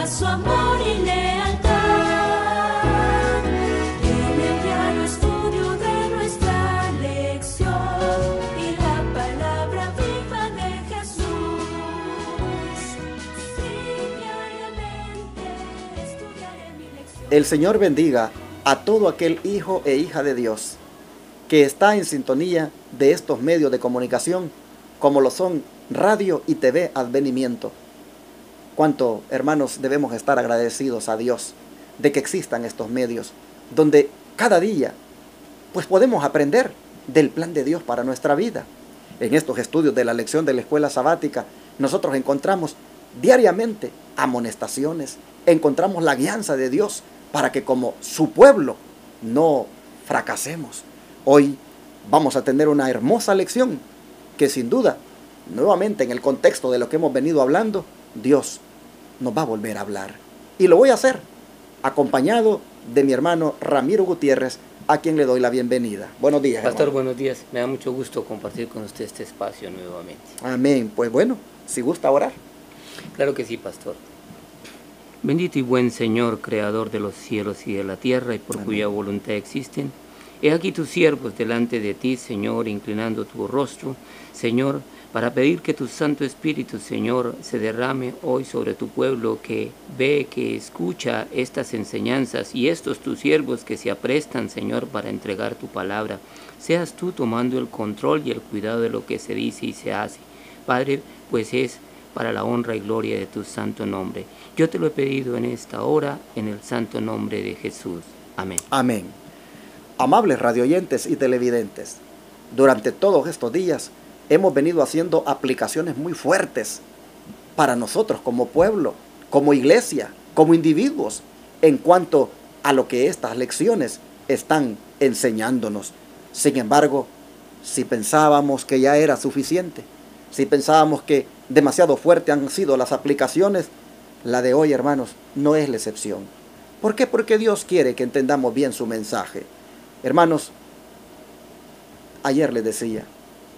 su amor y lealtad. En el diario estudio de nuestra lección y la palabra viva de Jesús. Sí, diariamente estudiaré mi lección. El Señor bendiga a todo aquel hijo e hija de Dios que está en sintonía de estos medios de comunicación, como lo son Radio y TV Advenimiento. Cuánto, hermanos, debemos estar agradecidos a Dios de que existan estos medios, donde cada día pues podemos aprender del plan de Dios para nuestra vida. En estos estudios de la lección de la escuela sabática, nosotros encontramos diariamente amonestaciones, encontramos la guianza de Dios para que como su pueblo no fracasemos. Hoy vamos a tener una hermosa lección que sin duda, nuevamente en el contexto de lo que hemos venido hablando, Dios nos va a volver a hablar. Y lo voy a hacer acompañado de mi hermano Ramiro Gutiérrez, a quien le doy la bienvenida. Buenos días, Pastor, hermano. buenos días. Me da mucho gusto compartir con usted este espacio nuevamente. Amén. Pues bueno, si gusta orar. Claro que sí, Pastor. Bendito y buen Señor, Creador de los cielos y de la tierra, y por Amén. cuya voluntad existen. He aquí tus siervos delante de ti, Señor, inclinando tu rostro, Señor, para pedir que tu Santo Espíritu, Señor, se derrame hoy sobre tu pueblo que ve, que escucha estas enseñanzas, y estos tus siervos que se aprestan, Señor, para entregar tu palabra. Seas tú tomando el control y el cuidado de lo que se dice y se hace. Padre, pues es para la honra y gloria de tu santo nombre. Yo te lo he pedido en esta hora, en el santo nombre de Jesús. Amén. Amén. Amables radioyentes y televidentes, durante todos estos días hemos venido haciendo aplicaciones muy fuertes para nosotros como pueblo, como iglesia, como individuos, en cuanto a lo que estas lecciones están enseñándonos. Sin embargo, si pensábamos que ya era suficiente, si pensábamos que demasiado fuertes han sido las aplicaciones, la de hoy, hermanos, no es la excepción. ¿Por qué? Porque Dios quiere que entendamos bien su mensaje. Hermanos, ayer les decía,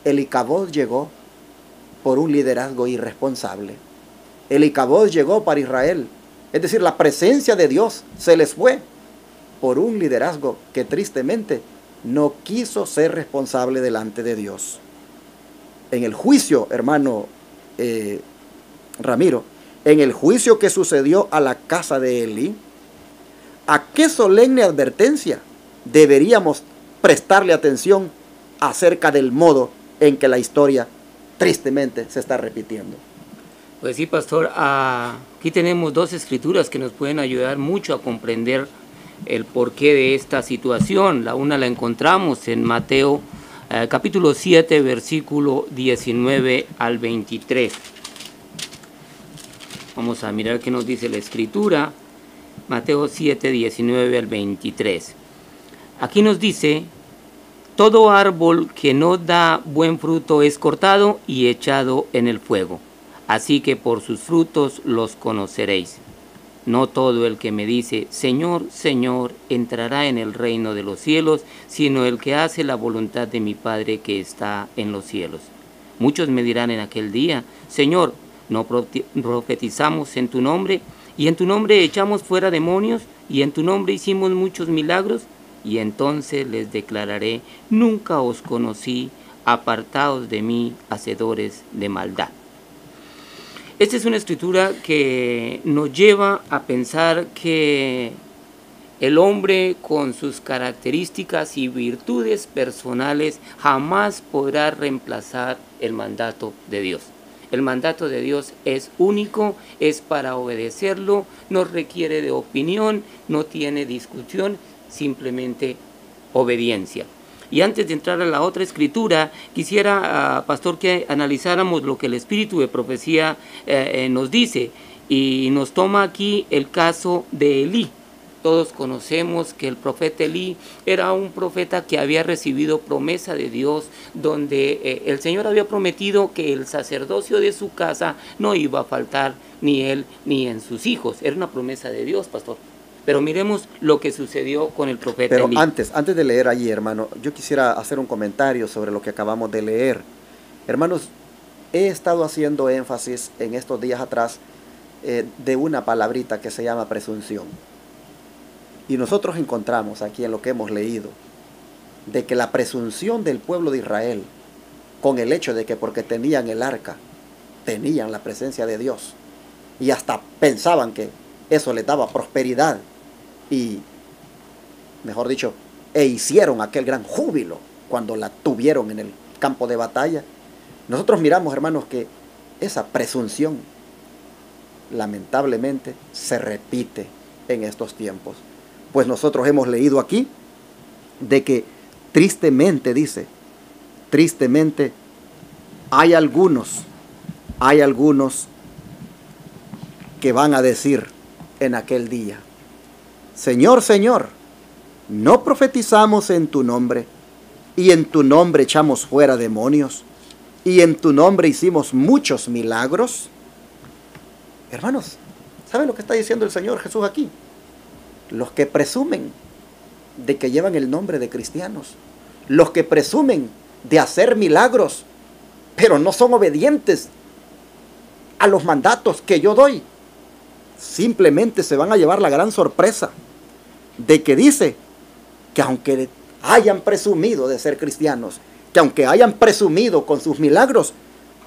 el Icabod llegó por un liderazgo irresponsable. El Icabod llegó para Israel, es decir, la presencia de Dios se les fue por un liderazgo que tristemente no quiso ser responsable delante de Dios. En el juicio, hermano Ramiro, en el juicio que sucedió a la casa de Elí, ¿a qué solemne advertencia deberíamos prestarle atención acerca del modo en que la historia tristemente se está repitiendo? Pues sí, Pastor, aquí tenemos dos escrituras que nos pueden ayudar mucho a comprender el porqué de esta situación. La una la encontramos en Mateo capítulo 7, versículo 19 al 23. Vamos a mirar qué nos dice la escritura. Mateo 7, 19 al 23. Aquí nos dice: todo árbol que no da buen fruto es cortado y echado en el fuego. Así que por sus frutos los conoceréis. No todo el que me dice, Señor, Señor, entrará en el reino de los cielos, sino el que hace la voluntad de mi Padre que está en los cielos. Muchos me dirán en aquel día, Señor, ¿no profetizamos en tu nombre? Y en tu nombre echamos fuera demonios, y en tu nombre hicimos muchos milagros. Y entonces les declararé, nunca os conocí, apartaos de mí, hacedores de maldad. Esta es una escritura que nos lleva a pensar que el hombre con sus características y virtudes personales jamás podrá reemplazar el mandato de Dios. El mandato de Dios es único, es para obedecerlo, no requiere de opinión, no tiene discusión, simplemente obediencia. Y antes de entrar a la otra escritura, quisiera, Pastor, que analizáramos lo que el Espíritu de Profecía nos dice, y nos toma aquí el caso de Elí. Todos conocemos que el profeta Elí era un profeta que había recibido promesa de Dios, donde el Señor había prometido que el sacerdocio de su casa no iba a faltar ni él ni en sus hijos. Era una promesa de Dios, Pastor. Pero miremos lo que sucedió con el profeta Elí. Pero antes de leer allí, hermano, yo quisiera hacer un comentario sobre lo que acabamos de leer. Hermanos, he estado haciendo énfasis en estos días atrás de una palabrita que se llama presunción. Y nosotros encontramos aquí en lo que hemos leído, de que la presunción del pueblo de Israel, con el hecho de que porque tenían el arca, tenían la presencia de Dios, y hasta pensaban que eso les daba prosperidad, y, mejor dicho, hicieron aquel gran júbilo cuando la tuvieron en el campo de batalla. Nosotros miramos, hermanos, que esa presunción, lamentablemente, se repite en estos tiempos. Pues nosotros hemos leído aquí de que tristemente, dice, tristemente hay algunos que van a decir en aquel día: Señor, Señor, ¿no profetizamos en tu nombre? Y en tu nombre echamos fuera demonios, y en tu nombre hicimos muchos milagros. Hermanos, ¿saben lo que está diciendo el Señor Jesús aquí? Los que presumen de que llevan el nombre de cristianos, los que presumen de hacer milagros, pero no son obedientes a los mandatos que yo doy, simplemente se van a llevar la gran sorpresa de que dice que aunque hayan presumido de ser cristianos, que aunque hayan presumido con sus milagros,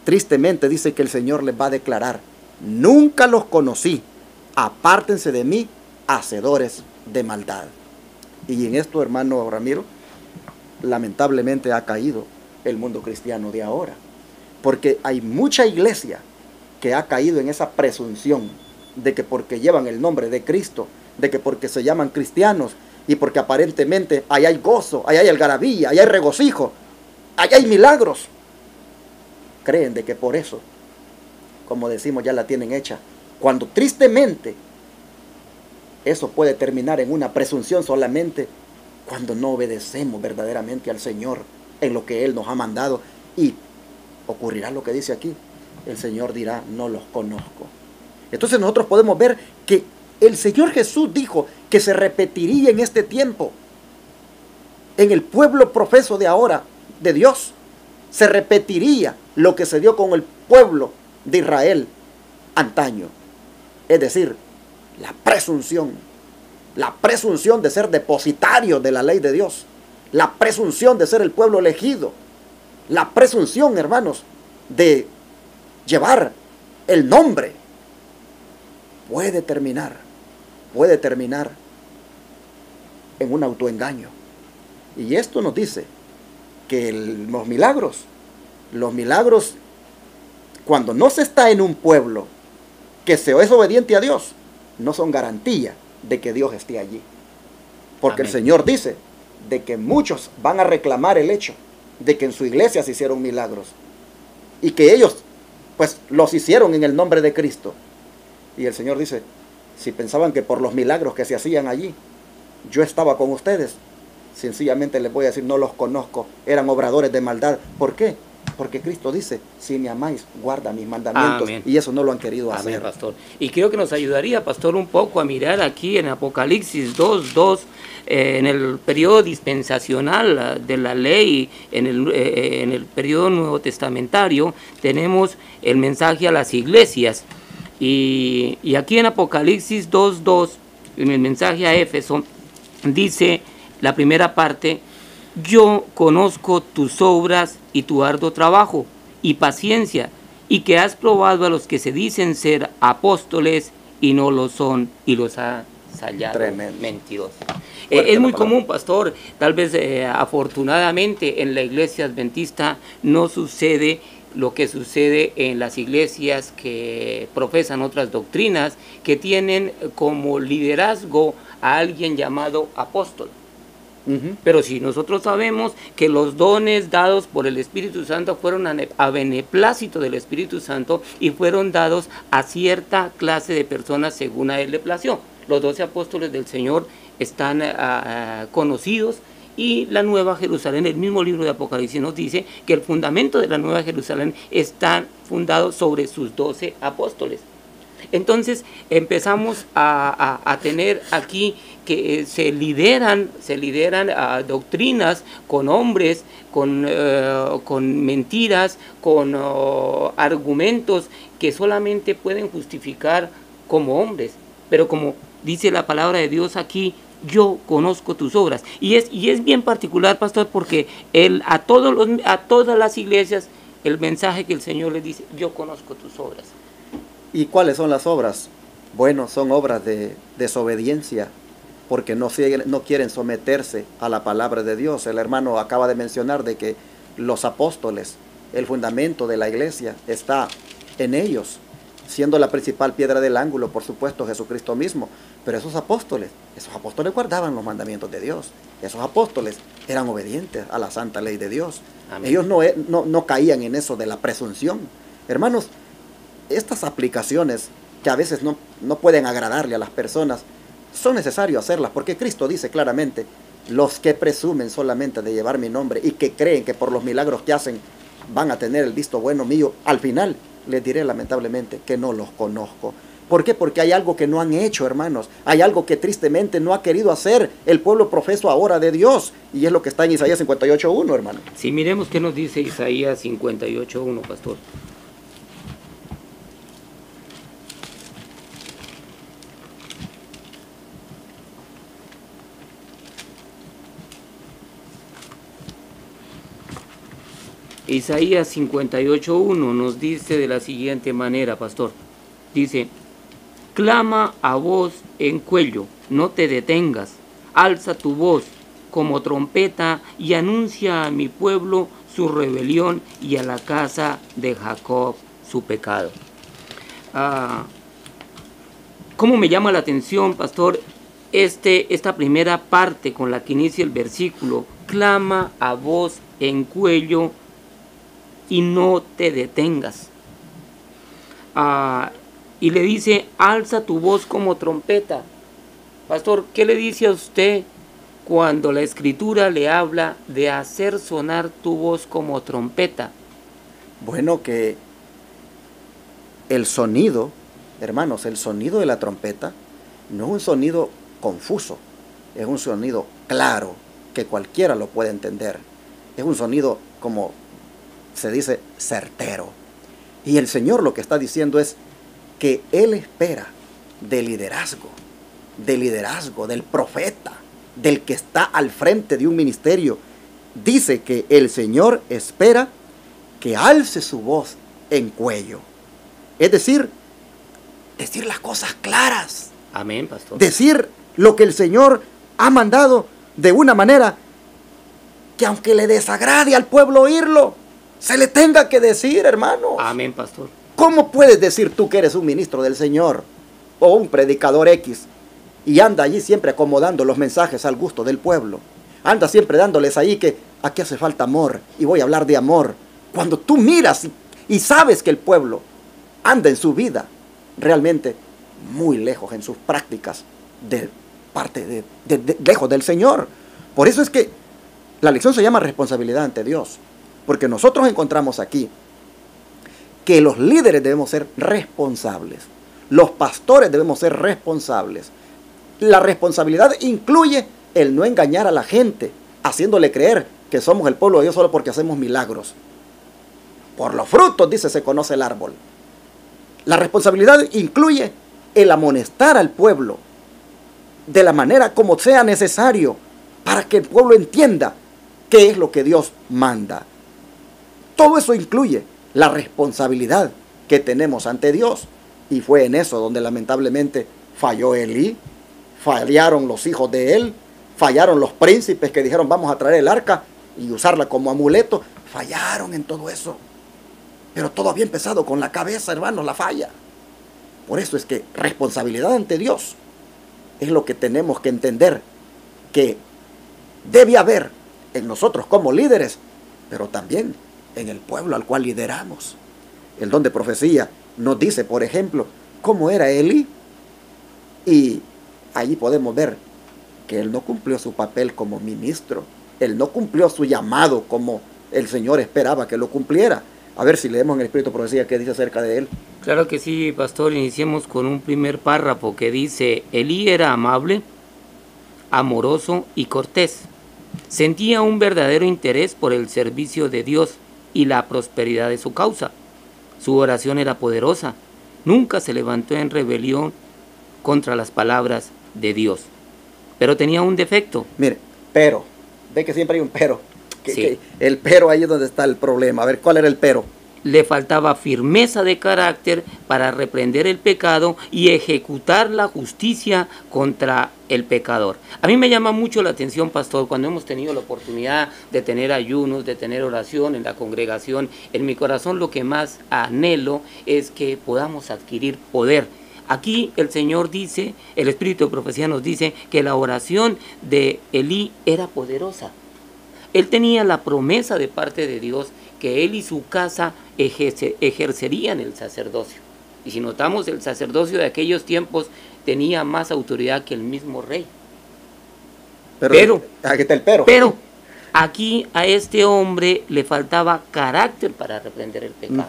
tristemente dice que el Señor les va a declarar: nunca los conocí, apártense de mí, hacedores de maldad. Y en esto, hermano Ramiro, lamentablemente ha caído el mundo cristiano de ahora, porque hay mucha iglesia que ha caído en esa presunción de que porque llevan el nombre de Cristo, de que porque se llaman cristianos y porque aparentemente ahí hay gozo, ahí hay algarabía, ahí hay regocijo, ahí hay milagros, creen de que por eso, como decimos, ya la tienen hecha, cuando tristemente eso puede terminar en una presunción solamente cuando no obedecemos verdaderamente al Señor en lo que Él nos ha mandado. Y ocurrirá lo que dice aquí: el Señor dirá: no los conozco. Entonces nosotros podemos ver que el Señor Jesús dijo que se repetiría en este tiempo, en el pueblo profeso de ahora, de Dios. Se repetiría lo que se dio con el pueblo de Israel antaño. Es decir, la presunción de ser depositario de la ley de Dios, la presunción de ser el pueblo elegido, la presunción, hermanos, de llevar el nombre, puede terminar en un autoengaño. Y esto nos dice que los milagros, cuando no se está en un pueblo que se es obediente a Dios, no son garantía de que Dios esté allí. Porque Amén. El Señor dice de que muchos van a reclamar el hecho de que en su iglesia se hicieron milagros y que ellos pues los hicieron en el nombre de Cristo. Y el Señor dice: si pensaban que por los milagros que se hacían allí yo estaba con ustedes, sencillamente les voy a decir: no los conozco, eran obradores de maldad. ¿Por qué? Porque Cristo dice: si me amáis, guarda mis mandamientos. Amén. Y eso no lo han querido hacer. Amén, pastor. Y creo que nos ayudaría, pastor, un poco a mirar aquí en Apocalipsis 2:2, en el periodo dispensacional de la ley, en el periodo nuevo testamentario, tenemos el mensaje a las iglesias. Y aquí en Apocalipsis 2:2, en el mensaje a Éfeso, dice la primera parte: yo conozco tus obras y tu arduo trabajo y paciencia, y que has probado a los que se dicen ser apóstoles y no lo son, y los has hallado mentirosos. Es muy común, pastor, tal vez afortunadamente en la iglesia adventista no sucede lo que sucede en las iglesias que profesan otras doctrinas, que tienen como liderazgo a alguien llamado apóstol. Pero si nosotros sabemos que los dones dados por el Espíritu Santo fueron a beneplácito del Espíritu Santo y fueron dados a cierta clase de personas según a Él le plació. Los 12 apóstoles del Señor están conocidos, y la Nueva Jerusalén, el mismo libro de Apocalipsis nos dice que el fundamento de la Nueva Jerusalén está fundado sobre sus 12 apóstoles. Entonces empezamos a tener aquí que se lideran doctrinas con hombres, con mentiras, con argumentos que solamente pueden justificar como hombres, pero como dice la palabra de Dios aquí, yo conozco tus obras. Y es bien particular, pastor, porque a todas las iglesias, el mensaje que el Señor les dice, yo conozco tus obras. ¿Y cuáles son las obras? Bueno, son obras de desobediencia, porque no quieren someterse a la palabra de Dios. El hermano acaba de mencionar de que los apóstoles, el fundamento de la iglesia está en ellos, siendo la principal piedra del ángulo, por supuesto, Jesucristo mismo. Pero esos apóstoles guardaban los mandamientos de Dios. Esos apóstoles eran obedientes a la santa ley de Dios. Amén. Ellos no caían en eso de la presunción. Hermanos, estas aplicaciones que a veces no pueden agradarle a las personas, son necesarias hacerlas, porque Cristo dice claramente, los que presumen solamente de llevar mi nombre y que creen que por los milagros que hacen van a tener el visto bueno mío, al final les diré lamentablemente que no los conozco. ¿Por qué? Porque hay algo que no han hecho, hermanos. Hay algo que tristemente no ha querido hacer el pueblo profeso ahora de Dios. Y es lo que está en Isaías 58.1, hermano. Sí, miremos qué nos dice Isaías 58.1, pastor. Isaías 58.1 nos dice de la siguiente manera, pastor. Dice, clama a voz en cuello, no te detengas, alza tu voz como trompeta y anuncia a mi pueblo su rebelión y a la casa de Jacob su pecado. ¿Cómo me llama la atención, pastor, esta primera parte con la que inicia el versículo? Clama a voz en cuello y no te detengas. Y le dice, alza tu voz como trompeta. Pastor, ¿qué le dice a usted cuando la Escritura le habla de hacer sonar tu voz como trompeta? Bueno, que el sonido, hermanos, el sonido de la trompeta no es un sonido confuso, es un sonido claro, que cualquiera lo puede entender. Es un sonido, como se dice, certero. Y el Señor lo que está diciendo es que Él espera del liderazgo, del profeta, del que está al frente de un ministerio. Dice que el Señor espera que alce su voz en cuello. Es decir las cosas claras. Amén, pastor. Decir lo que el Señor ha mandado de una manera que aunque le desagrade al pueblo oírlo, se le tenga que decir, hermanos. Amén, pastor. ¿Cómo puedes decir tú que eres un ministro del Señor o un predicador X y anda allí siempre acomodando los mensajes al gusto del pueblo? Anda siempre dándoles ahí que aquí hace falta amor y voy a hablar de amor. Cuando tú miras y sabes que el pueblo anda en su vida realmente muy lejos en sus prácticas lejos del Señor. Por eso es que la lección se llama responsabilidad ante Dios. Porque nosotros encontramos aquí que los líderes debemos ser responsables. Los pastores debemos ser responsables. La responsabilidad incluye el no engañar a la gente, haciéndole creer que somos el pueblo de Dios solo porque hacemos milagros. Por los frutos, dice, se conoce el árbol. La responsabilidad incluye el amonestar al pueblo de la manera como sea necesario para que el pueblo entienda qué es lo que Dios manda. Todo eso incluye la responsabilidad que tenemos ante Dios. Y fue en eso donde lamentablemente falló Elí, fallaron los hijos de él, fallaron los príncipes que dijeron vamos a traer el arca y usarla como amuleto. Fallaron en todo eso. Pero todo había empezado con la cabeza, hermanos, la falla. Por eso es que responsabilidad ante Dios es lo que tenemos que entender que debe haber en nosotros como líderes, pero también en el pueblo al cual lideramos. El don de profecía nos dice, por ejemplo, cómo era Elí. Y allí podemos ver que él no cumplió su papel como ministro. Él no cumplió su llamado como el Señor esperaba que lo cumpliera. A ver si leemos en el Espíritu de Profecía qué dice acerca de él. Claro que sí, pastor. Iniciemos con un primer párrafo que dice: Elí era amable, amoroso y cortés. Sentía un verdadero interés por el servicio de Dios y la prosperidad de su causa. Su oración era poderosa nunca se levantó en rebelión contra las palabras de Dios. Pero tenía un defecto. Mire, pero, ve que siempre hay un pero. Sí. El pero ahí es donde está el problema. A ver, ¿cuál era el pero? Le faltaba firmeza de carácter para reprender el pecado y ejecutar la justicia contra el pecador. A mí me llama mucho la atención, pastor, cuando hemos tenido la oportunidad de tener ayunos, de tener oración en la congregación. En mi corazón lo que más anhelo es que podamos adquirir poder. Aquí el Señor dice, el Espíritu de Profecía nos dice que la oración de Elí era poderosa. Él tenía la promesa de parte de Dios que él y su casa ejercerían el sacerdocio. Y si notamos, el sacerdocio de aquellos tiempos tenía más autoridad que el mismo rey. Pero aquí está el pero. Pero aquí a este hombre le faltaba carácter para reprender el pecado.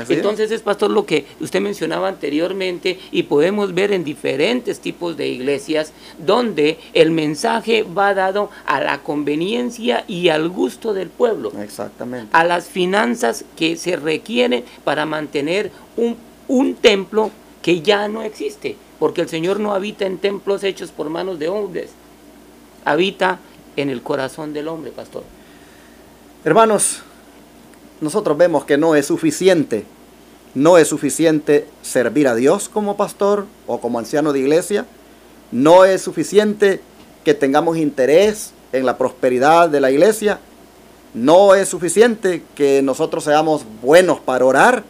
Entonces es, pastor, lo que usted mencionaba anteriormente, y podemos ver en diferentes tipos de iglesias donde el mensaje va dado a la conveniencia y al gusto del pueblo. Exactamente. A las finanzas que se requieren para mantener un templo que ya no existe, porque el Señor no habita en templos hechos por manos de hombres, habita en el corazón del hombre, pastor. Hermanos, nosotros vemos que no es suficiente servir a Dios como pastor o como anciano de iglesia. No es suficiente que tengamos interés en la prosperidad de la iglesia. No es suficiente que nosotros seamos buenos para orar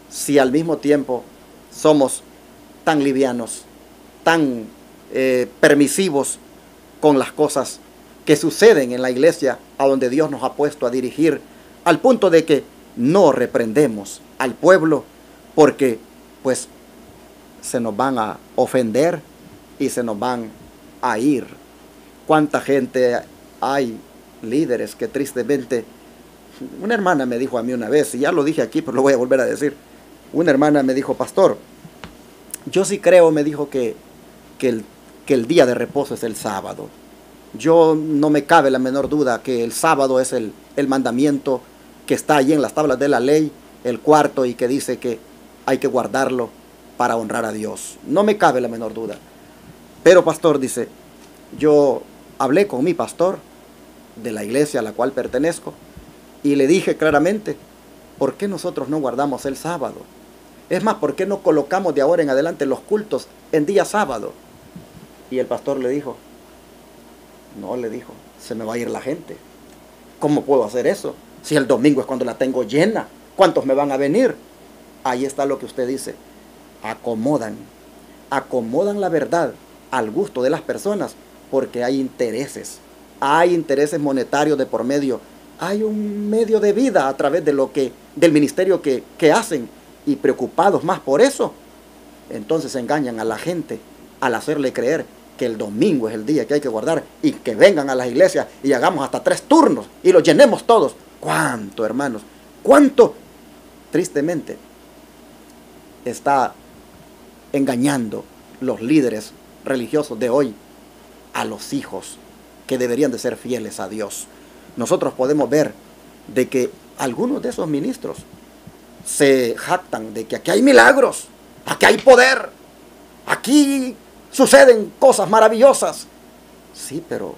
si al mismo tiempo somos tan livianos, tan permisivos con las cosas que suceden en la iglesia a donde Dios nos ha puesto a dirigir, al punto de que no reprendemos al pueblo porque pues se nos van a ofender y se nos van a ir. ¿Cuánta gente hay, líderes, que tristemente... Una hermana me dijo a mí una vez, y ya lo dije aquí, pero lo voy a volver a decir. Una hermana me dijo: pastor, yo sí creo, me dijo, que el día de reposo es el sábado. Yo no me cabe la menor duda que el sábado es el mandamiento que está allí en las tablas de la ley, el cuarto, y que dice que hay que guardarlo para honrar a Dios. No me cabe la menor duda. Pero, pastor, dice, yo hablé con mi pastor de la iglesia a la cual pertenezco y le dije claramente: ¿por qué nosotros no guardamos el sábado? Es más, ¿por qué no colocamos de ahora en adelante los cultos en día sábado? Y el pastor le dijo: no, le dijo, se me va a ir la gente. ¿Cómo puedo hacer eso? Si el domingo es cuando la tengo llena, ¿cuántos me van a venir? Ahí está lo que usted dice. Acomodan la verdad al gusto de las personas, porque hay intereses monetarios de por medio. Hay un medio de vida a través de del ministerio que hacen, y preocupados más por eso, entonces engañan a la gente al hacerle creer que el domingo es el día que hay que guardar, y que vengan a las iglesias y hagamos hasta 3 turnos y los llenemos todos. ¿Cuánto, hermanos? ¿Cuánto? Tristemente está engañando los líderes religiosos de hoy a los hijos que deberían de ser fieles a Dios. Nosotros podemos ver de que algunos de esos ministros se jactan de que aquí hay milagros, aquí hay poder, aquí suceden cosas maravillosas. Sí, pero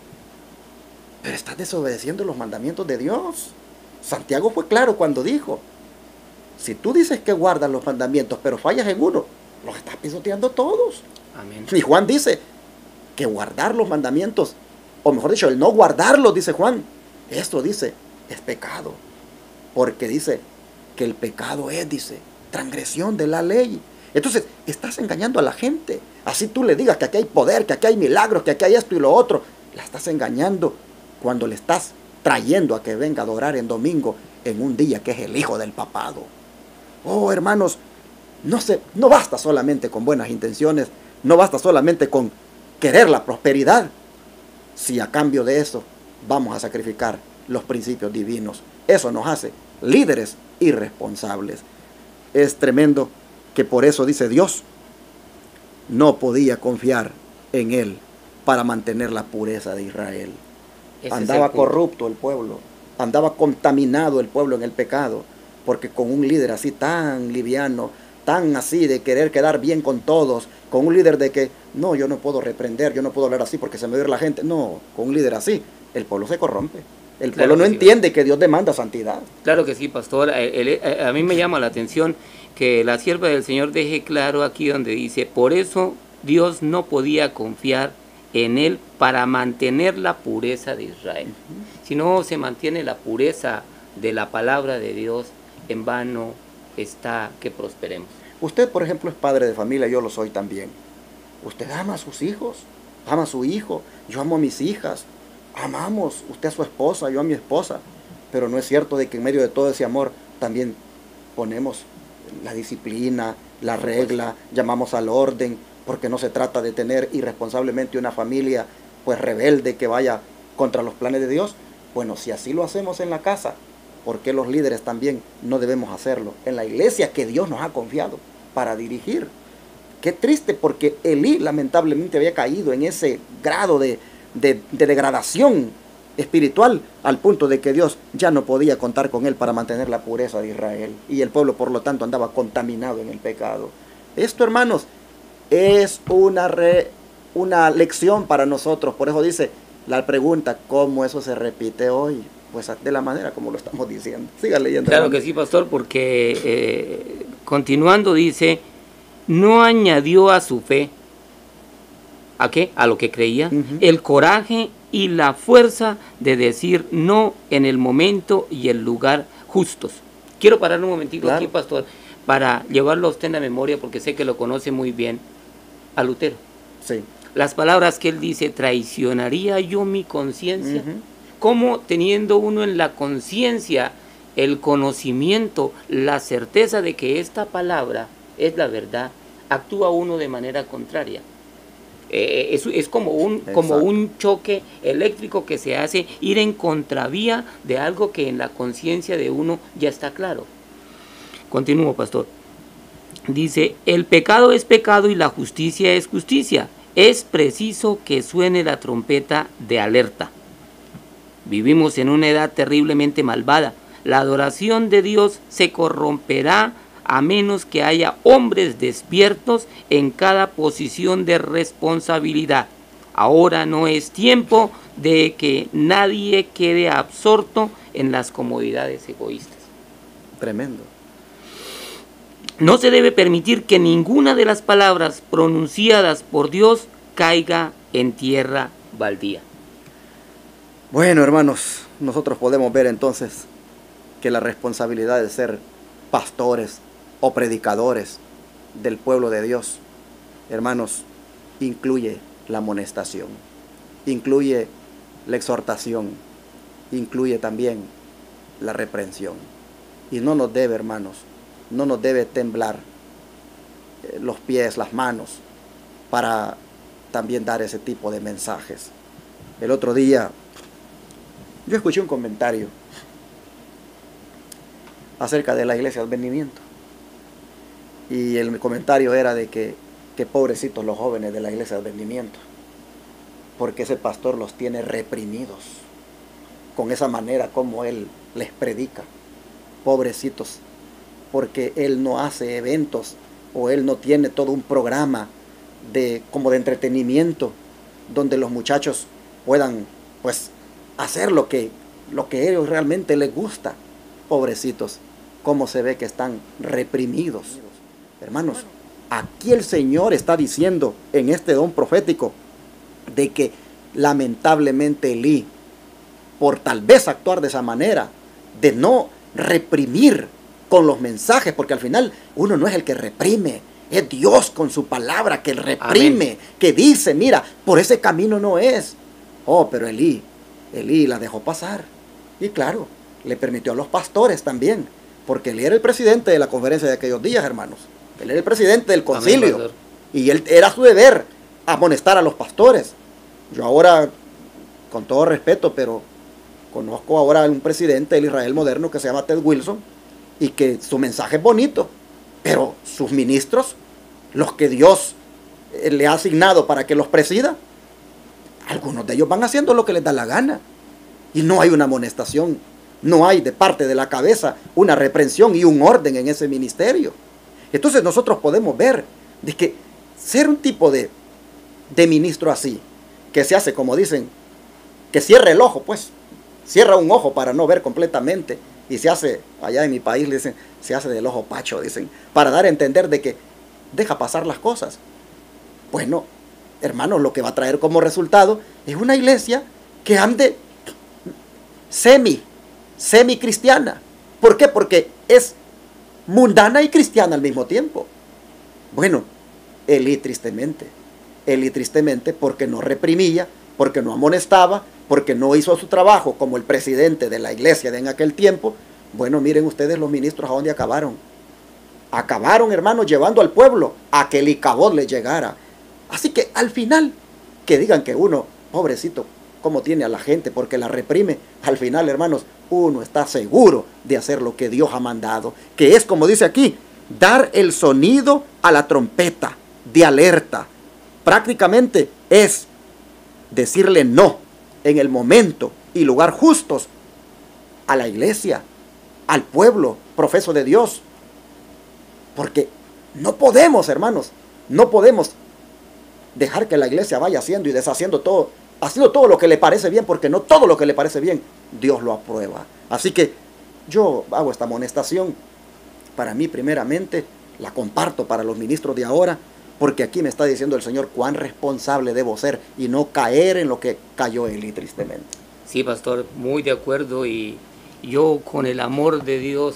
estás desobedeciendo los mandamientos de Dios. Santiago fue claro cuando dijo: si tú dices que guardas los mandamientos, pero fallas en uno, los estás pisoteando todos. Amén. Y Juan dice que guardar los mandamientos, o mejor dicho, el no guardarlos, dice Juan, esto dice, es pecado. Porque dice que el pecado es, dice, transgresión de la ley. Entonces, estás engañando a la gente. Así tú le digas que aquí hay poder, que aquí hay milagros, que aquí hay esto y lo otro. La estás engañando cuando le estás trayendo a que venga a adorar en domingo, en un día que es el hijo del papado. Oh, hermanos, no basta solamente con buenas intenciones, no basta solamente con querer la prosperidad, si a cambio de eso vamos a sacrificar los principios divinos. Eso nos hace líderes irresponsables. Es tremendo que por eso, dice Dios, no podía confiar en él para mantener la pureza de Israel. Andaba corrupto el pueblo, andaba contaminado el pueblo en el pecado, porque con un líder así tan liviano, tan así de querer quedar bien con todos, con un líder de que, no, yo no puedo reprender, yo no puo hablar así porque se me va a ir la gente. No, con un líder así, el pueblo se corrompe. El Claro pueblo no que sí, entiende que Dios demanda santidad. Claro que sí, pastor. A mí me llama la atención que la sierva del Señor deje claro aquí donde dice, por eso Dios no podía confiar en él para mantener la pureza de Israel. Si no se mantiene la pureza de la palabra de Dios, en vano está que prosperemos. Usted, por ejemplo, es padre de familia, yo lo soy también. Usted ama a sus hijos, ama a su hijo, yo amo a mis hijas, amamos, usted a su esposa, yo a mi esposa, pero no es cierto de que en medio de todo ese amor también ponemos la disciplina, la regla, llamamos al orden, porque no se trata de tener irresponsablemente una familia pues rebelde que vaya contra los planes de Dios. Bueno, si así lo hacemos en la casa, ¿por qué los líderes también no debemos hacerlo en la iglesia que Dios nos ha confiado para dirigir? Qué triste, porque Elí lamentablemente había caído en ese grado de degradación espiritual al punto de que Dios ya no podía contar con él para mantener la pureza de Israel, y el pueblo por lo tanto andaba contaminado en el pecado. Esto, hermanos, es una lección para nosotros. Por eso dice la pregunta, ¿cómo eso se repite hoy? Pues de la manera como lo estamos diciendo. Siga leyendo. Claro hermano. que sí, pastor, porque continuando dice, no añadió a su fe, ¿a qué? A lo que creía, el coraje y la fuerza de decir no en el momento y el lugar justos. Quiero parar un momentito aquí, pastor, para llevarlo a usted en la memoria, porque sé que lo conoce muy bien, a Lutero. Sí. Las palabras que él dice, ¿traicionaría yo mi conciencia? ¿Cómo teniendo uno en la conciencia el conocimiento, la certeza de que esta palabra es la verdad, actúa uno de manera contraria? Es como un choque eléctrico que se hace ir en contravía de algo que en la conciencia de uno ya está claro. Continúo, pastor. Dice, el pecado es pecado y la justicia es justicia. Es preciso que suene la trompeta de alerta. Vivimos en una edad terriblemente malvada. La adoración de Dios se corromperá a menos que haya hombres despiertos en cada posición de responsabilidad. Ahora no es tiempo de que nadie quede absorto en las comodidades egoístas. Tremendo. No se debe permitir que ninguna de las palabras pronunciadas por Dios caiga en tierra baldía. Bueno, hermanos, nosotros podemos ver entonces que la responsabilidad de ser pastores o predicadores del pueblo de Dios, hermanos, incluye la amonestación, incluye la exhortación, incluye también la reprensión. Y no nos debe, hermanos, no nos debe temblar los pies, las manos, para también dar ese tipo de mensajes. El otro día yo escuché un comentario acerca de la iglesia de Advenimiento, y el comentario era de que pobrecitos los jóvenes de la iglesia de Advenimiento, porque ese pastor los tiene reprimidos con esa manera como él les predica. Pobrecitos, porque él no hace eventos, o él no tiene todo un programa como de entretenimiento donde los muchachos puedan pues hacer lo que a ellos realmente les gusta. Pobrecitos, cómo se ve que están reprimidos. Hermanos, aquí el Señor está diciendo en este don profético de que lamentablemente Elí, por tal vez actuar de esa manera, de no reprimir con los mensajes, porque al final uno no es el que reprime, es Dios con su palabra que reprime. Amén. Que dice, mira, por ese camino no es. Oh, pero Elí la dejó pasar. Y claro, le permitió a los pastores también, porque él era el presidente de la conferencia de aquellos días, hermanos. Él era el presidente del concilio. Amén, y él era su deber amonestar a los pastores. Yo ahora, con todo respeto, pero conozco ahora a un presidente del Israel moderno que se llama Ted Wilson, y que su mensaje es bonito, pero sus ministros, los que Dios le ha asignado para que los presida, algunos de ellos van haciendo lo que les da la gana, y no hay una amonestación, no hay de parte de la cabeza una reprensión y un orden en ese ministerio. Entonces nosotros podemos ver de que ser un tipo de ministro así, que se hace, como dicen, que cierra el ojo, pues, cierra un ojo para no ver completamente, y se hace, allá en mi país le dicen, se hace del ojo pacho, dicen, para dar a entender de que deja pasar las cosas. Bueno, hermanos, lo que va a traer como resultado es una iglesia que ande semi cristiana. ¿Por qué? Porque es mundana y cristiana al mismo tiempo. Bueno, Elí tristemente porque no reprimía, porque no amonestaba, porque no hizo su trabajo como el presidente de la iglesia de en aquel tiempo. Bueno, miren ustedes los ministros a dónde acabaron. Acabaron, hermanos, llevando al pueblo a que el Icabod le llegara. Así que al final, que digan que uno, pobrecito, cómo tiene a la gente porque la reprime, al final, hermanos, uno está seguro de hacer lo que Dios ha mandado, que es, como dice aquí, dar el sonido a la trompeta de alerta. Prácticamente es decirle no en el momento y lugar justos a la iglesia, al pueblo profeso de Dios. Porque no podemos, hermanos, no podemos dejar que la iglesia vaya haciendo y deshaciendo todo, haciendo todo lo que le parece bien, porque no todo lo que le parece bien Dios lo aprueba. Así que yo hago esta amonestación para mí primeramente, la comparto para los ministros de ahora, porque aquí me está diciendo el Señor cuán responsable debo ser y no caer en lo que cayó Elí tristemente. Sí, pastor, muy de acuerdo, y yo con el amor de Dios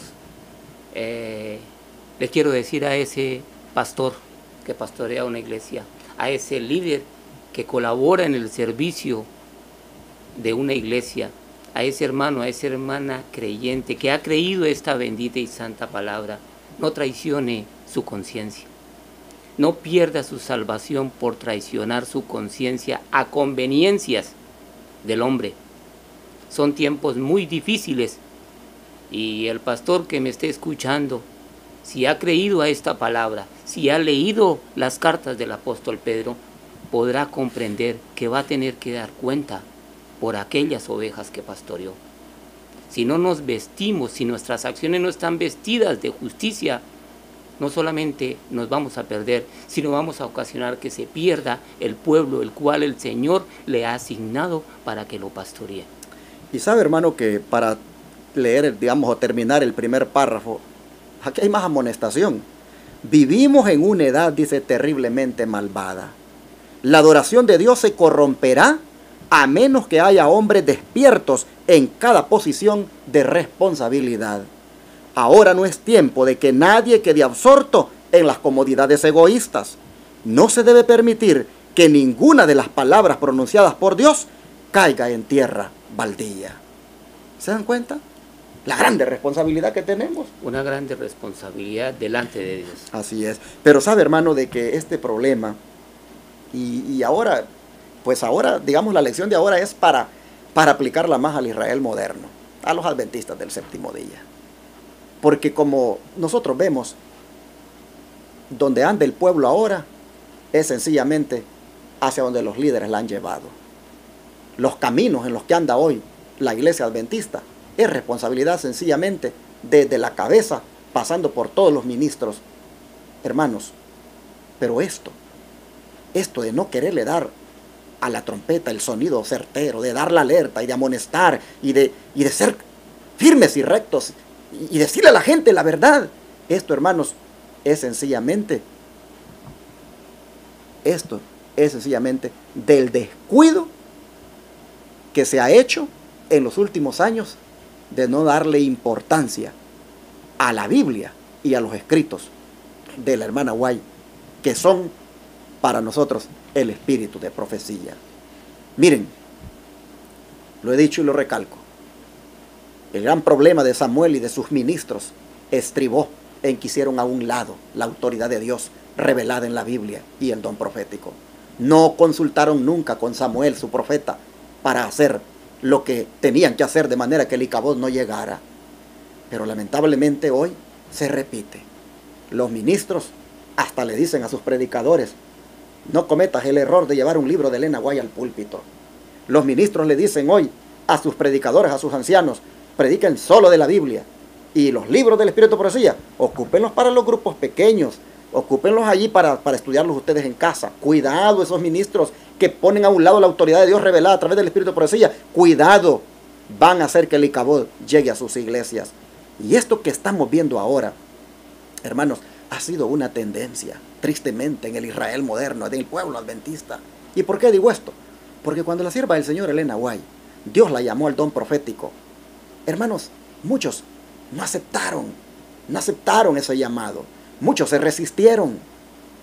le quiero decir a ese pastor que pastorea una iglesia, a ese líder que colabora en el servicio de una iglesia, a ese hermano, a esa hermana creyente que ha creído esta bendita y santa palabra, no traicione su conciencia. No pierda su salvación por traicionar su conciencia a conveniencias del hombre. Son tiempos muy difíciles y el pastor que me esté escuchando, si ha creído a esta palabra, si ha leído las cartas del apóstol Pedro, podrá comprender que va a tener que dar cuenta por aquellas ovejas que pastoreó. Si no nos vestimos, si nuestras acciones no están vestidas de justicia, no solamente nos vamos a perder, sino vamos a ocasionar que se pierda el pueblo el cual el Señor le ha asignado para que lo pastoree. Y sabe, hermano, que para leer, digamos, o terminar el primer párrafo, aquí hay más amonestación. Vivimos en una edad, dice, terriblemente malvada. La adoración de Dios se corromperá a menos que haya hombres despiertos en cada posición de responsabilidad. Ahora no es tiempo de que nadie quede absorto en las comodidades egoístas. No se debe permitir que ninguna de las palabras pronunciadas por Dios caiga en tierra baldía. ¿Se dan cuenta? La grande responsabilidad que tenemos. Una grande responsabilidad delante de Dios. Así es. Pero sabe, hermano, de que este problema, y ahora, pues ahora, digamos, la lección de ahora es para aplicarla más al Israel moderno, a los adventistas del séptimo día. Porque como nosotros vemos, donde anda el pueblo ahora, es sencillamente hacia donde los líderes la han llevado. Los caminos en los que anda hoy la iglesia adventista es responsabilidad sencillamente desde la cabeza, pasando por todos los ministros. Hermanos, pero esto de no quererle dar a la trompeta el sonido certero, de dar la alerta y de amonestar y de ser firmes y rectos y decirle a la gente la verdad, esto, hermanos, es sencillamente del descuido que se ha hecho en los últimos años de no darle importancia a la Biblia y a los escritos de la hermana White, que son para nosotros el espíritu de profecía. Miren, lo he dicho y lo recalco, el gran problema de Samuel y de sus ministros estribó en que hicieron a un lado la autoridad de Dios revelada en la Biblia y el don profético. No consultaron nunca con Samuel, su profeta, para hacer lo que tenían que hacer de manera que el Icabod no llegara. Pero lamentablemente hoy se repite. Los ministros hasta le dicen a sus predicadores: no cometas el error de llevar un libro de Elena White al púlpito. Los ministros le dicen hoy a sus predicadores, a sus ancianos: prediquen solo de la Biblia Y los libros del Espíritu de Profecía, ocúpenlos para los grupos pequeños, ocúpenlos allí para estudiarlos ustedes en casa. Cuidado esos ministros que ponen a un lado la autoridad de Dios revelada a través del Espíritu de Profecía. Cuidado, van a hacer que el Icabod llegue a sus iglesias. Y esto que estamos viendo ahora, hermanos, ha sido una tendencia, tristemente, en el Israel moderno, en el pueblo adventista. ¿Y por qué digo esto? Porque cuando la sierva del Señor Elena White, Dios la llamó al don profético, hermanos, muchos no aceptaron ese llamado. Muchos se resistieron.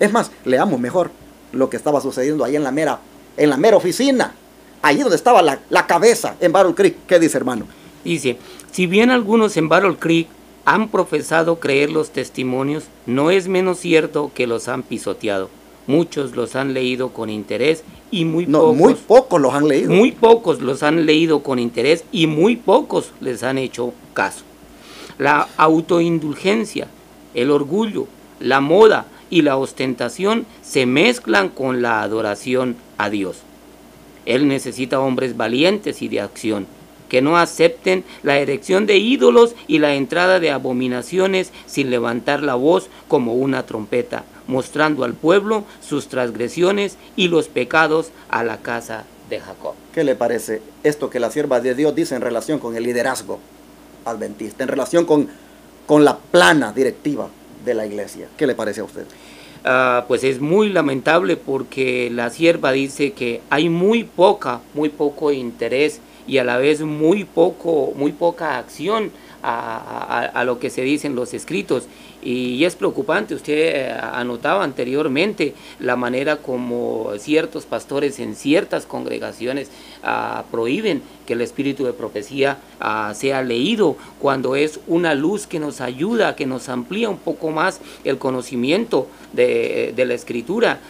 Es más, leamos mejor lo que estaba sucediendo ahí en la mera oficina, allí donde estaba la cabeza en Battle Creek. ¿Qué dice, hermano? Dice, si bien algunos en Battle Creek han profesado creer los testimonios, no es menos cierto que los han pisoteado. Muchos los han leído con interés y muy pocos los han leído. Muy pocos los han leído con interés y muy pocos les han hecho caso. La autoindulgencia, el orgullo, la moda y la ostentación se mezclan con la adoración a Dios. Él necesita hombres valientes y de acción, que no acepten la erección de ídolos y la entrada de abominaciones sin levantar la voz como una trompeta, mostrando al pueblo sus transgresiones y los pecados a la casa de Jacob. ¿Qué le parece esto que la sierva de Dios dice en relación con el liderazgo adventista, en relación con la plana directiva de la iglesia? ¿Qué le parece a usted? Pues es muy lamentable, porque la sierva dice que hay muy poco interés y a la vez muy poca acción a lo que se dice en los escritos. Y es preocupante. Usted anotaba anteriormente la manera como ciertos pastores en ciertas congregaciones prohíben que el espíritu de profecía sea leído, cuando es una luz que nos ayuda, que nos amplía un poco más el conocimiento de la escritura.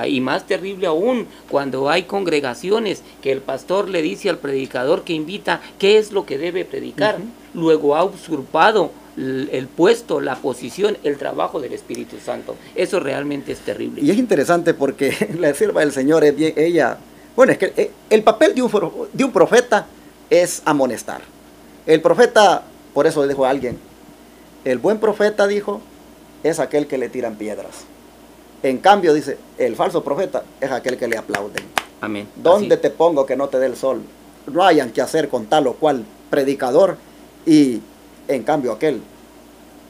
Y más terrible aún, cuando hay congregaciones que el pastor le dice al predicador que invita qué es lo que debe predicar. Luego ha usurpado el puesto, la posición, el trabajo del Espíritu Santo. Eso realmente es terrible. Y es interesante porque la sierva del Señor es bien, ella, bueno, es que el papel de un profeta es amonestar. El profeta, por eso dijo a alguien, el buen profeta, dijo, es aquel que le tiran piedras. En cambio, dice, el falso profeta es aquel que le aplauden. Amén. ¿Dónde te pongo que no te dé el sol? No hayan que hacer con tal o cual predicador. Y en cambio aquel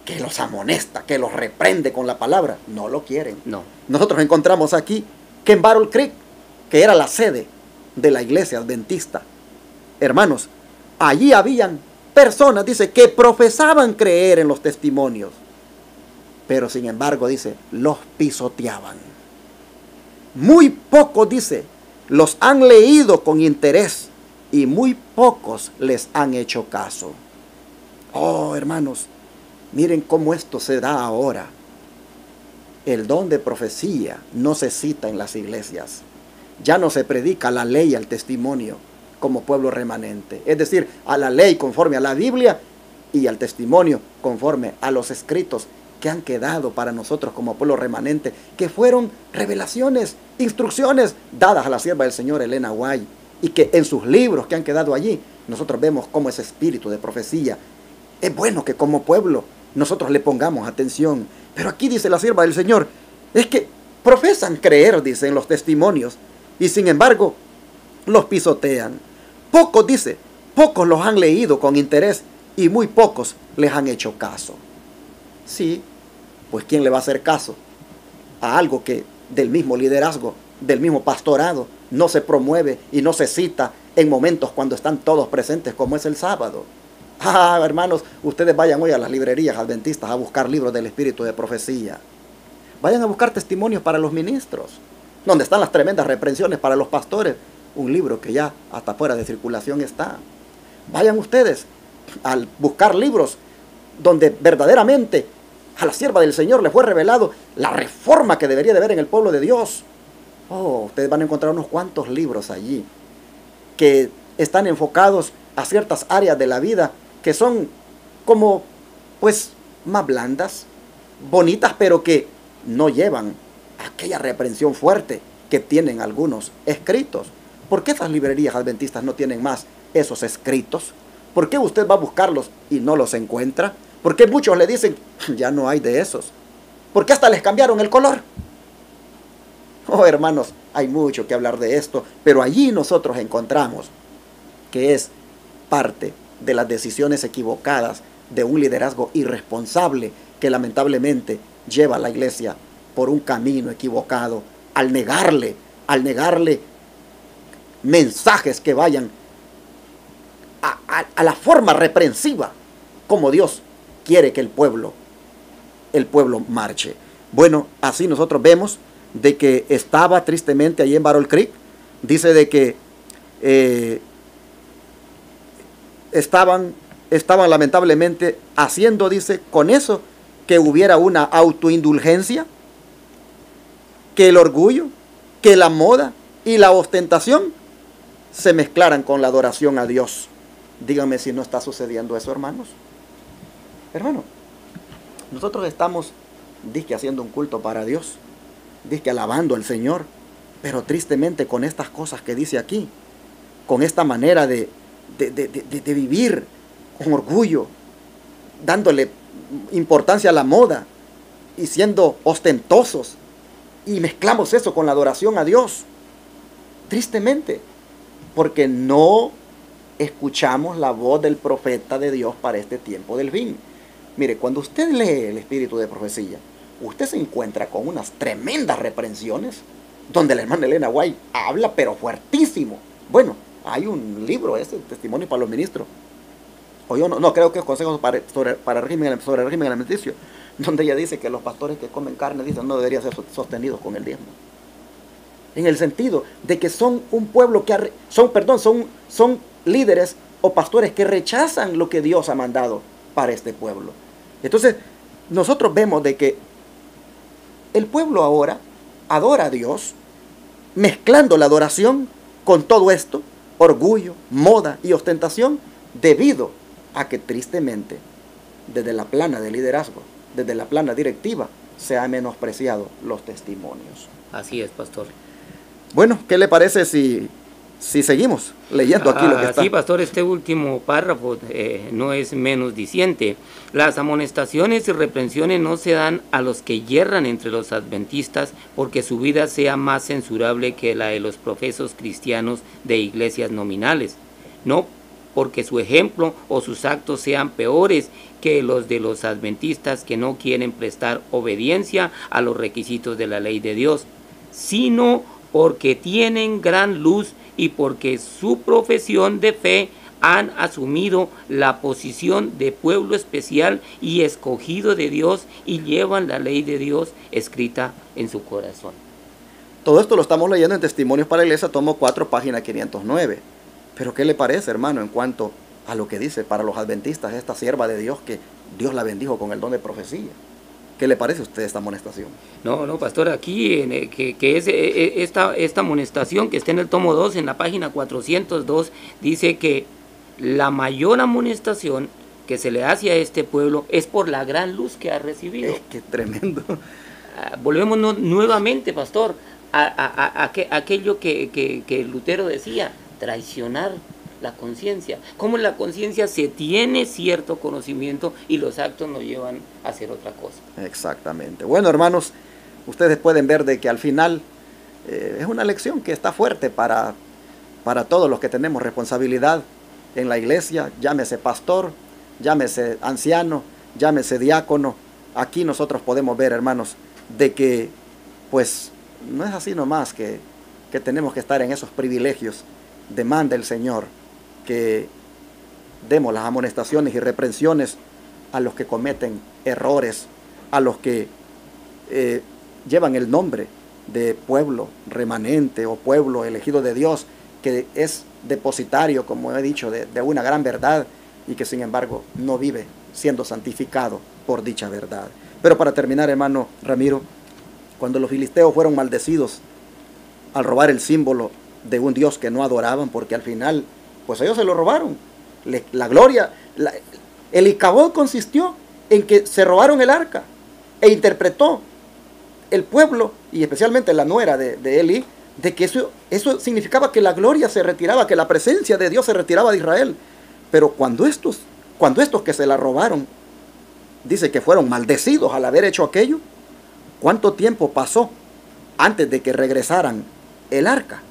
que los amonesta, que los reprende con la palabra, no lo quieren. No. Nosotros encontramos aquí que en Battle Creek, que era la sede de la iglesia adventista, hermanos, allí habían personas, dice, que profesaban creer en los testimonios, pero sin embargo, dice, los pisoteaban. Muy pocos, dice, los han leído con interés y muy pocos les han hecho caso. Oh, hermanos, miren cómo esto se da ahora. El don de profecía no se cita en las iglesias. Ya no se predica la ley al testimonio como pueblo remanente. Es decir, a la ley conforme a la Biblia y al testimonio conforme a los escritos que han quedado para nosotros como pueblo remanente, que fueron revelaciones, instrucciones dadas a la sierva del Señor Elena White, y que en sus libros que han quedado allí, nosotros vemos cómo ese espíritu de profecía. Es bueno que como pueblo nosotros le pongamos atención. Pero aquí dice la sierva del Señor, es que profesan creer, dice, en los testimonios, y sin embargo los pisotean. Pocos, dice, pocos los han leído con interés y muy pocos les han hecho caso. Sí, pues ¿quién le va a hacer caso a algo que del mismo liderazgo, del mismo pastorado, no se promueve y no se cita en momentos cuando están todos presentes, como es el sábado? Hermanos, ustedes vayan hoy a las librerías adventistas a buscar libros del espíritu de profecía. Vayan a buscar testimonios para los ministros, donde están las tremendas reprensiones para los pastores. Un libro que ya hasta fuera de circulación está. Vayan ustedes a buscar libros donde verdaderamente a la sierva del Señor le fue revelado la reforma que debería de haber en el pueblo de Dios. Oh, ustedes van a encontrar unos cuantos libros allí que están enfocados a ciertas áreas de la vida que son como, pues, más blandas, bonitas, pero que no llevan aquella reprensión fuerte que tienen algunos escritos. ¿Por qué esas librerías adventistas no tienen más esos escritos? ¿Por qué usted va a buscarlos y no los encuentra? ¿Por qué muchos le dicen, ya no hay de esos? ¿Por qué hasta les cambiaron el color? Oh, hermanos, hay mucho que hablar de esto, pero allí nosotros encontramos que es parte de las decisiones equivocadas de un liderazgo irresponsable que lamentablemente lleva a la iglesia por un camino equivocado al negarle mensajes que vayan a la forma reprensiva como Dios quiere que el pueblo marche. Bueno, así nosotros vemos de que estaba tristemente allí en Battle Creek. Dice de que estaban lamentablemente haciendo, dice, con eso que hubiera una autoindulgencia, que el orgullo, que la moda y la ostentación se mezclaran con la adoración a Dios. Díganme si no está sucediendo eso, hermanos. Hermano, nosotros estamos, dizque haciendo un culto para Dios, dizque alabando al Señor, pero tristemente con estas cosas que dice aquí, con esta manera de vivir con orgullo, dándole importancia a la moda y siendo ostentosos, y mezclamos eso con la adoración a Dios. Tristemente, porque no escuchamos la voz del profeta de Dios para este tiempo del fin. Mire, cuando usted lee el espíritu de profecía, usted se encuentra con unas tremendas reprensiones, donde la hermana Elena White habla pero fuertísimo. Bueno, hay un libro, ese Testimonio para los Ministros, o yo no creo que es Consejos sobre el régimen alimenticio, donde ella dice que los pastores que comen carne, dicen, no deberían ser sostenidos con el diezmo. En el sentido de que son un pueblo que son líderes o pastores que rechazan lo que Dios ha mandado para este pueblo. Entonces, nosotros vemos de que el pueblo ahora adora a Dios, mezclando la adoración con todo esto, orgullo, moda y ostentación, debido a que tristemente, desde la plana de liderazgo, desde la plana directiva, se han menospreciado los testimonios. Así es, pastor. Bueno, ¿qué le parece si seguimos leyendo aquí lo que está? Sí, pastor, este último párrafo no es menos diciente. Las amonestaciones y reprensiones no se dan a los que yerran entre los adventistas porque su vida sea más censurable que la de los profesos cristianos de iglesias nominales, no porque su ejemplo o sus actos sean peores que los de los adventistas que no quieren prestar obediencia a los requisitos de la ley de Dios, sino porque tienen gran luz y porque su profesión de fe han asumido la posición de pueblo especial y escogido de Dios y llevan la ley de Dios escrita en su corazón. Todo esto lo estamos leyendo en Testimonios para la Iglesia, tomo 4, página 509. Pero ¿qué le parece, hermano, en cuanto a lo que dice para los adventistas esta sierva de Dios, que Dios la bendijo con el don de profecía? ¿Qué le parece a usted esta amonestación? No, pastor, aquí que es esta amonestación que está en el tomo 2, en la página 402, dice que la mayor amonestación que se le hace a este pueblo es por la gran luz que ha recibido. ¡Qué tremendo! Volvemos nuevamente, pastor, a aquello que Lutero decía, traicionar la conciencia. Como en la conciencia se tiene cierto conocimiento y los actos nos llevan a hacer otra cosa. Exactamente. Bueno, hermanos, ustedes pueden ver de que al final es una lección que está fuerte para todos los que tenemos responsabilidad en la iglesia, llámese pastor, llámese anciano, llámese diácono. Aquí nosotros podemos ver, hermanos, de que pues no es así nomás que tenemos que estar en esos privilegios. Demanda el Señor que demos las amonestaciones y reprensiones a los que cometen errores, a los que llevan el nombre de pueblo remanente o pueblo elegido de Dios, que es depositario, como he dicho, de una gran verdad y que sin embargo no vive siendo santificado por dicha verdad. Pero para terminar, hermano Ramiro, cuando los filisteos fueron maldecidos al robar el símbolo de un Dios que no adoraban, porque al final pues ellos se lo robaron, la gloria, el Icabod consistió en que se robaron el arca e interpretó el pueblo y especialmente la nuera de Eli, de que eso significaba que la gloria se retiraba, que la presencia de Dios se retiraba de Israel. Pero cuando estos que se la robaron dice que fueron maldecidos al haber hecho aquello. ¿Cuánto tiempo pasó antes de que regresaran el arca?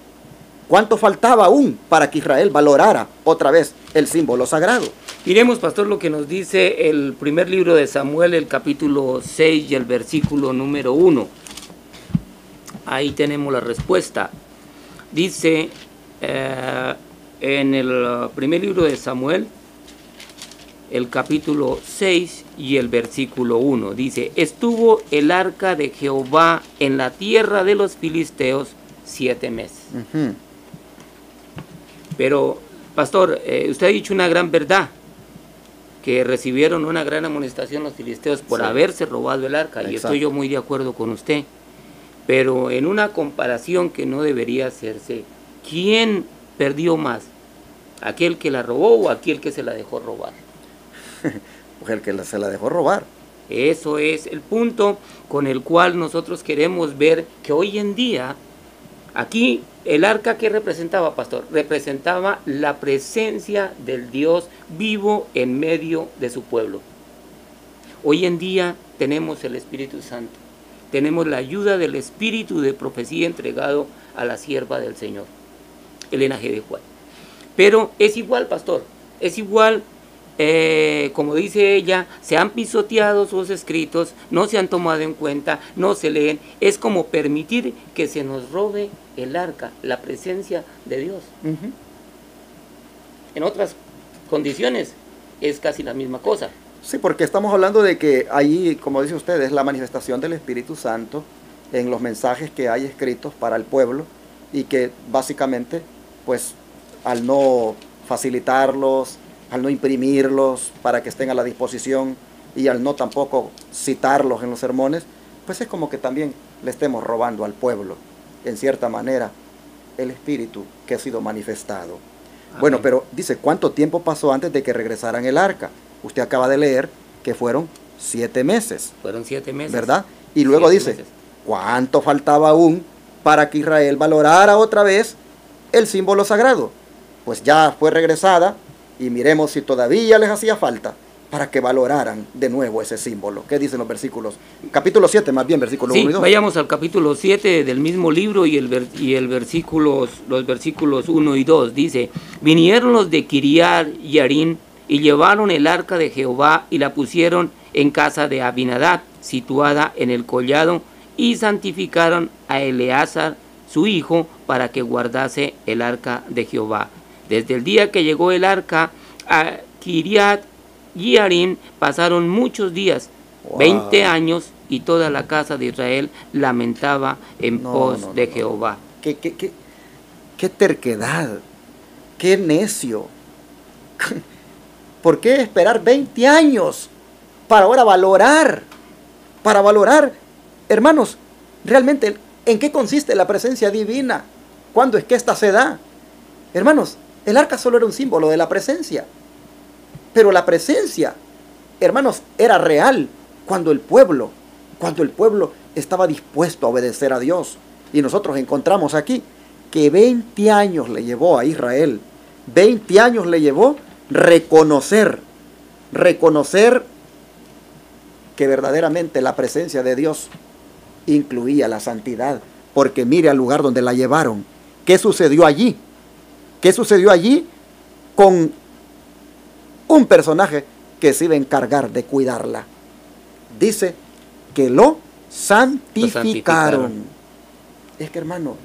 ¿Cuánto faltaba aún para que Israel valorara otra vez el símbolo sagrado? Miremos, pastor, lo que nos dice el primer libro de Samuel, el capítulo 6 y el versículo número 1. Ahí tenemos la respuesta. Dice en el primer libro de Samuel, el capítulo 6 y el versículo 1. Dice, estuvo el arca de Jehová en la tierra de los filisteos 7 meses. Pero, pastor, usted ha dicho una gran verdad, que recibieron una gran amonestación los filisteos por haberse robado el arca. Exacto. Y estoy yo muy de acuerdo con usted. Pero en una comparación que no debería hacerse, ¿quién perdió más? ¿Aquel que la robó o aquel que se la dejó robar? Pues el que se la dejó robar. Eso es el punto con el cual nosotros queremos ver que hoy en día, aquí el arca, ¿qué representaba, pastor? Representaba la presencia del Dios vivo en medio de su pueblo. Hoy en día tenemos el Espíritu Santo, tenemos la ayuda del Espíritu de profecía entregado a la sierva del Señor, Elena G. de Juan. Pero es igual, pastor, es igual. Como dice ella, se han pisoteado sus escritos, no se han tomado en cuenta, no se leen. Es como permitir que se nos robe el arca, la presencia de Dios. En otras condiciones es casi la misma cosa. Sí, porque estamos hablando de que ahí, como dice usted, es la manifestación del Espíritu Santo en los mensajes que hay escritos para el pueblo, y que básicamente, pues, al no facilitarlos, al no imprimirlos para que estén a la disposición, y al no tampoco citarlos en los sermones, pues es como que también le estemos robando al pueblo, en cierta manera, el Espíritu que ha sido manifestado. Amén. Bueno, pero dice, ¿cuánto tiempo pasó antes de que regresaran el arca? Usted acaba de leer que fueron 7 meses. Fueron 7 meses. ¿Verdad? Y luego dice, ¿cuánto faltaba aún para que Israel valorara otra vez el símbolo sagrado? Pues ya fue regresada, y miremos si todavía les hacía falta para que valoraran de nuevo ese símbolo. ¿Qué dicen los versículos? Capítulo 7, más bien, versículo 1 y 2. Vayamos al capítulo 7 del mismo libro y los versículos 1 y 2. Dice, vinieron los de Kiriat Yarim y llevaron el arca de Jehová y la pusieron en casa de Abinadab, situada en el collado, y santificaron a Eleazar, su hijo, para que guardase el arca de Jehová. Desde el día que llegó el arca a Kiriat Yarim pasaron muchos días, 20 años, y toda la casa de Israel lamentaba en pos de Jehová. Qué terquedad, qué necio. ¿Por qué esperar 20 años para ahora valorar? Para valorar, hermanos, realmente, ¿en qué consiste la presencia divina? ¿Cuándo es que ésta se da? Hermanos, el arca solo era un símbolo de la presencia. Pero la presencia, hermanos, era real cuando el pueblo estaba dispuesto a obedecer a Dios. Y nosotros encontramos aquí que 20 años le llevó a Israel, 20 años le llevó reconocer que verdaderamente la presencia de Dios incluía la santidad. Porque mire al lugar donde la llevaron. ¿Qué sucedió allí? ¿Qué sucedió allí con un personaje que se iba a encargar de cuidarla? Dice que lo santificaron. Es que, hermano,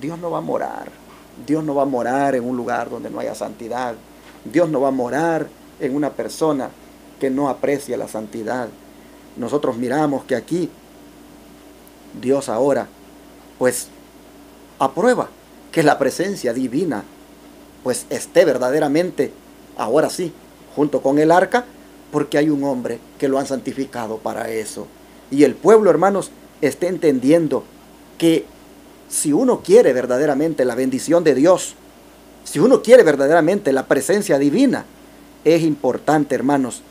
Dios no va a morar. Dios no va a morar en un lugar donde no haya santidad. Dios no va a morar en una persona que no aprecia la santidad. Nosotros miramos que aquí Dios ahora, pues, aprueba que la presencia divina, pues, esté verdaderamente, ahora sí, junto con el arca, porque hay un hombre que lo han santificado para eso. Y el pueblo, hermanos, está entendiendo que si uno quiere verdaderamente la bendición de Dios, si uno quiere verdaderamente la presencia divina, es importante, hermanos,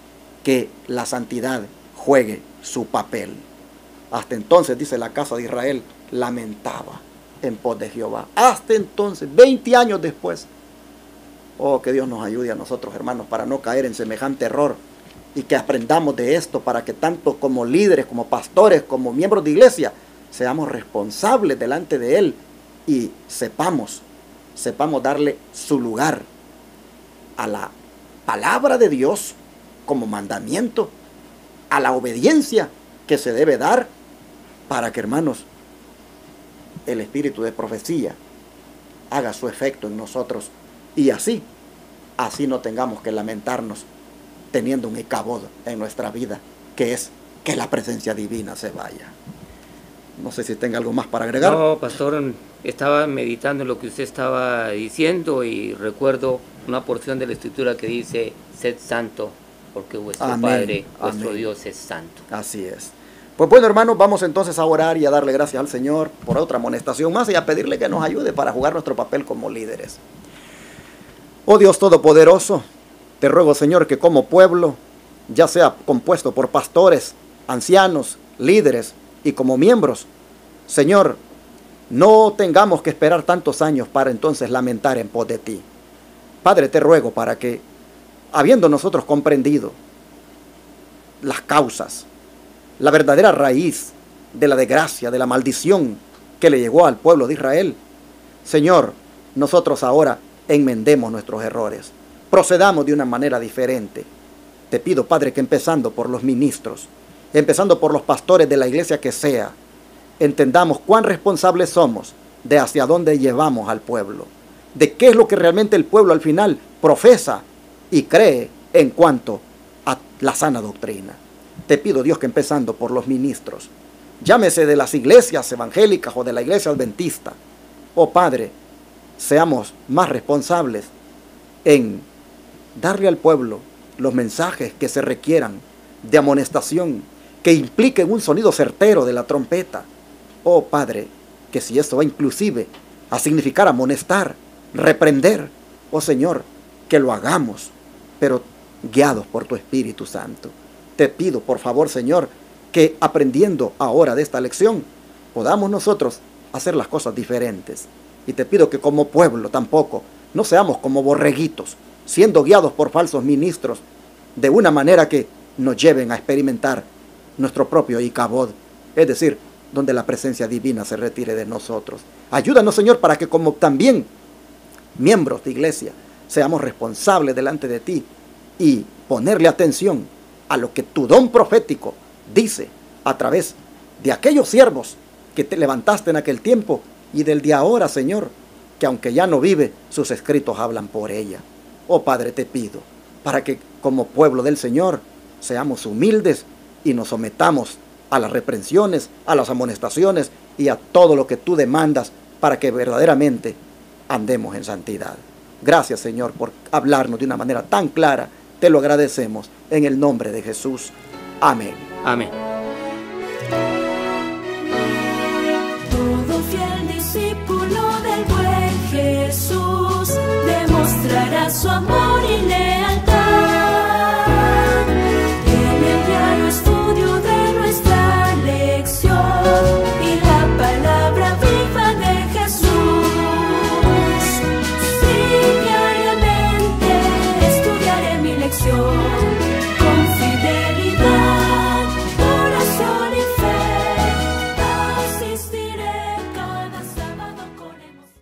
que la santidad juegue su papel. Hasta entonces, dice, la casa de Israel lamentaba en pos de Jehová. Hasta entonces, 20 años después. Oh, que Dios nos ayude a nosotros, hermanos, para no caer en semejante error y que aprendamos de esto para que tanto como líderes, como pastores, como miembros de iglesia, seamos responsables delante de Él y sepamos darle su lugar a la palabra de Dios como mandamiento, a la obediencia que se debe dar para que, hermanos, el espíritu de profecía haga su efecto en nosotros y así no tengamos que lamentarnos teniendo un icabod en nuestra vida, que es que la presencia divina se vaya. No sé si tenga algo más para agregar. No, pastor, estaba meditando en lo que usted estaba diciendo y recuerdo una porción de la escritura que dice: sed santo, porque vuestro Amén, Padre, vuestro amén. Dios es santo. Así es. Pues bueno, hermanos, vamos entonces a orar y a darle gracias al Señor por otra amonestación más y a pedirle que nos ayude para jugar nuestro papel como líderes. Oh Dios Todopoderoso, te ruego, Señor, que como pueblo, ya sea compuesto por pastores, ancianos, líderes y como miembros, Señor, no tengamos que esperar tantos años para entonces lamentar en pos de ti. Padre, te ruego para que, habiendo nosotros comprendido las causas, la verdadera raíz de la desgracia, de la maldición que le llegó al pueblo de Israel, Señor, nosotros ahora enmendemos nuestros errores, procedamos de una manera diferente. Te pido, Padre, que empezando por los ministros, empezando por los pastores de la iglesia que sea, entendamos cuán responsables somos de hacia dónde llevamos al pueblo, de qué es lo que realmente el pueblo al final profesa y cree en cuanto a la sana doctrina. Te pido, Dios, que empezando por los ministros, llámese de las iglesias evangélicas o de la iglesia adventista, oh Padre, seamos más responsables en darle al pueblo los mensajes que se requieran de amonestación, que impliquen un sonido certero de la trompeta. Oh Padre, que si esto va inclusive a significar amonestar, reprender, oh Señor, que lo hagamos, pero guiados por tu Espíritu Santo. Te pido, por favor, Señor, que aprendiendo ahora de esta lección, podamos nosotros hacer las cosas diferentes. Y te pido que como pueblo tampoco no seamos como borreguitos, siendo guiados por falsos ministros, de una manera que nos lleven a experimentar nuestro propio icabod, es decir, donde la presencia divina se retire de nosotros. Ayúdanos, Señor, para que como también miembros de iglesia seamos responsables delante de ti y ponerle atención a lo que tu don profético dice a través de aquellos siervos que te levantaste en aquel tiempo y del de ahora, Señor, que aunque ya no vive, sus escritos hablan por ella. Oh Padre, te pido para que como pueblo del Señor seamos humildes y nos sometamos a las reprensiones, a las amonestaciones y a todo lo que tú demandas para que verdaderamente andemos en santidad. Gracias, Señor, por hablarnos de una manera tan clara. Te lo agradecemos en el nombre de Jesús. Amén. Amén. Todo fiel discípulo del buen Jesús demostrará su amor.